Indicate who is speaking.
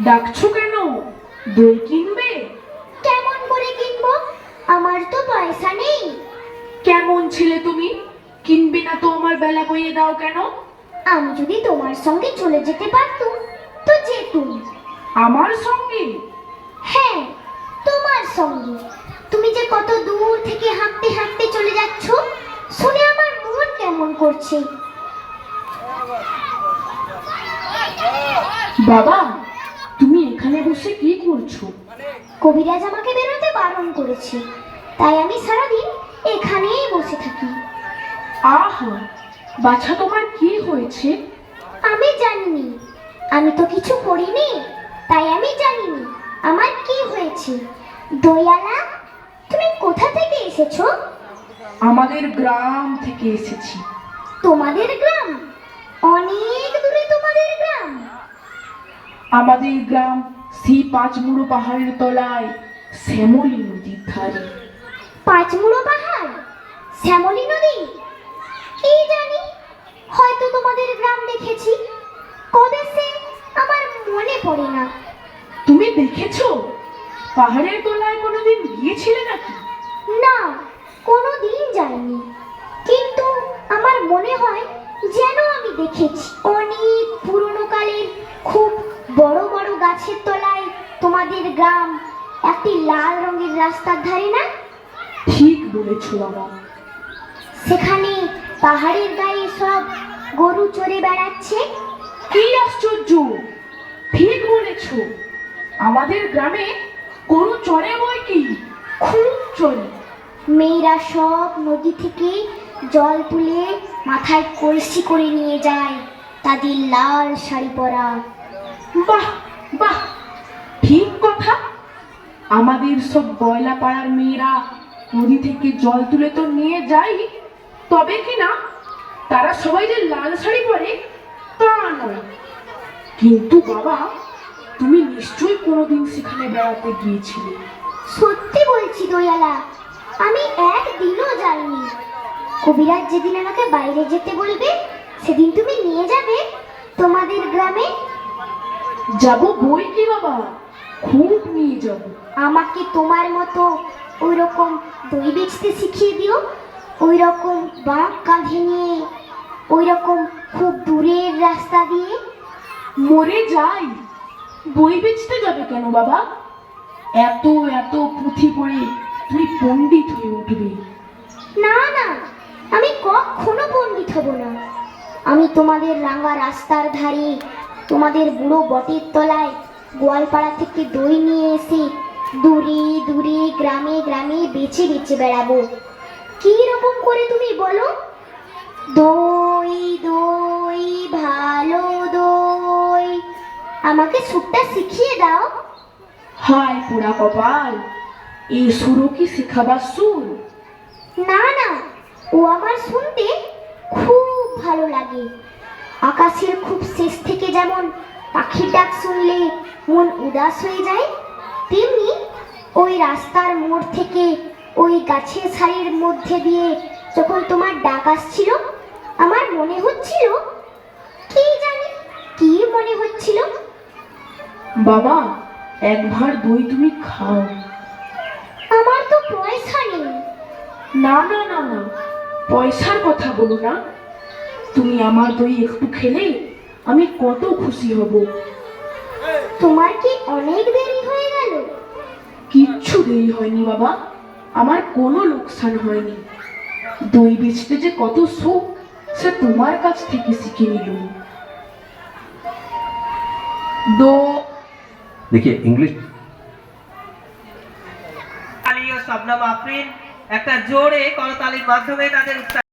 Speaker 1: ডাকছো কেন? দই কিনবে?
Speaker 2: কেমন করে কিনবো? আমার তো পয়সা নেই।
Speaker 1: কেমন ছেলে তুমি? কিনবে না তো আমার বেলা বইয়ে দাও কেন?
Speaker 2: আমি যদি তোমার সঙ্গে চলে যেতে পারতুম তো যেতুম।
Speaker 1: আমার সঙ্গে?
Speaker 2: হ্যাঁ, তোমার সঙ্গে। তুমি যে কত দূর থেকে হাঁটতে হাঁটতে চলে যাচ্ছ, শুনে আমার মন কেমন করছে।
Speaker 1: বাবা, তুমি এখানে বসে কি করছো?
Speaker 2: কবিরাজ আমাকে বেরোতে বারণ করেছে, তাই আমি সারাদিন এখানেই বসে থাকি।
Speaker 1: আহা, বাছা তোমার কি হয়েছে?
Speaker 2: আমি জানিনি, আমি তো কিছু করিনি, তাই আমি জানিনি আমার কি হয়েছে। দয়ালা, তুমি কোথা থেকে এসেছো?
Speaker 1: আমাদের গ্রাম থেকে এসেছি।
Speaker 2: তোমাদের গ্রাম? অনেক দূরে তোমাদের গ্রাম?
Speaker 1: আমাদের গ্রাম সেই পাঁচমুড়ো পাহাড়ের তলায় শ্যামলী নদীর ধারে।
Speaker 2: পাঁচমুড়ো পাহাড়, শ্যামলী নদী? কি জানি, হয়তো তোমাদের গ্রাম দেখেছি, কবে সে আমার মনে পড়ে না।
Speaker 1: তুমি দেখেছো? পাহাড়ের তলায় কোনোদিন গিয়েছিলে নাকি?
Speaker 2: না, কোনোদিন যাইনি, কিন্তু আমার মনে হয় যেন আমি দেখেছি। অনেক পুরনো কালের খুব বড় বড় গাছের তলায় তোমাদের গ্রাম, একটি লাল রঙের রাস্তার ধারে না?
Speaker 1: ঠিক বলেছো বাবা।
Speaker 2: সেখানে পাহাড়ের গায়ে সব গরু চড়ে বেড়াচ্ছে।
Speaker 1: কি আশ্চর্য! ঠিক বলেছো, আমাদের গ্রামে গরু চড়ে বই কি, খুব চড়ে।
Speaker 2: মেয়েরা সব নদী থেকে জল তুলে মাথায় কলসি করে নিয়ে যায়, তাদের লাল শাড়ি পরা।
Speaker 1: বাহ বাহ, ঠিক কথা। আমাদের সব গয়লা পাড়ার মেয়েরা নদী থেকে জল তুলে তো নিয়ে যায়, তবে কিনা তারা সবাই যে লাল শাড়ি পরে তা নয়। কিন্তু বাবা, তুমি নিশ্চয়ই কোনোদিন সেখানে বেড়াতে গিয়েছিলে।
Speaker 2: সত্যি বলছি দয়ালা, আমি একদিনও যাইনি। কবিরাজ যেদিন আমাকে বাইরে যেতে বলবে সেদিন তুমি নিয়ে যাবে তোমাদের গ্রামে।
Speaker 1: যাব বই কি বাবা, খুব নিয়ে যাব।
Speaker 2: আমাকে তোমার মতো ওই রকম দই বেচতে শিখিয়ে দিও, ওই রকম বাঁক কাঁধে নিয়ে, ওই রকম খুব দূরের রাস্তা দিয়ে।
Speaker 1: মরে যাই, বই বেচতে যাবে কেন বাবা? এত এত পুঁথি পড়ে তুমি পণ্ডিত হয়ে উঠবে।
Speaker 2: না না, আমি কখনো পণ্ডিত হব না। আমি তোমাদের রাঙা রাস্তার ধারে, তোমাদের বুড়ো বটের তলায় গোয়ালপাড়া থেকে দই নিয়ে এসে দূরে দূরে গ্রামে গ্রামে বেচে বেচে বেড়াবো। কি রকম করে তুমি বলো? দই দই ভালো দই, আমাকে সুরটা শিখিয়ে দাও।
Speaker 1: হায় পোড়া কপাল, এই সুরও কি শেখাবার সুর?
Speaker 2: না না, ও আমার শুনতে খুব ভালো লাগে। আকাশের খুব শেষ থেকে যেমন পাখির ডাক শুনলে মন উদাস হয়ে যায়, তেমনি ওই রাস্তার মোড় থেকে ওই গাছের সারির মধ্যে দিয়ে যখন তোমার ডাক আসছিল, আমার মনে হচ্ছিল, কি জানি কি মনে হচ্ছিল।
Speaker 1: বাবা, এক ভাঁড় দই তুমি খাও।
Speaker 2: আমার তো পয়সা নেই।
Speaker 1: না না না না, পয়সার কথা বলো না। তুমি আমার দই একটু খেলে আমি কত খুশি হব।
Speaker 2: তোমার কি অনেক দেরি হয়ে গেল?
Speaker 1: কিচ্ছু দেরি হয়নি বাবা, আমার কোনো লোকসান হয়নি। দই বেচতে যে কত সুখ সে তোমার কাছ থেকে শিখে নিলুম।
Speaker 3: देखिए इंग्लिश
Speaker 4: আলী ও শবনম আফরিন একটা জোরে করতালির মাধ্যমে তাদের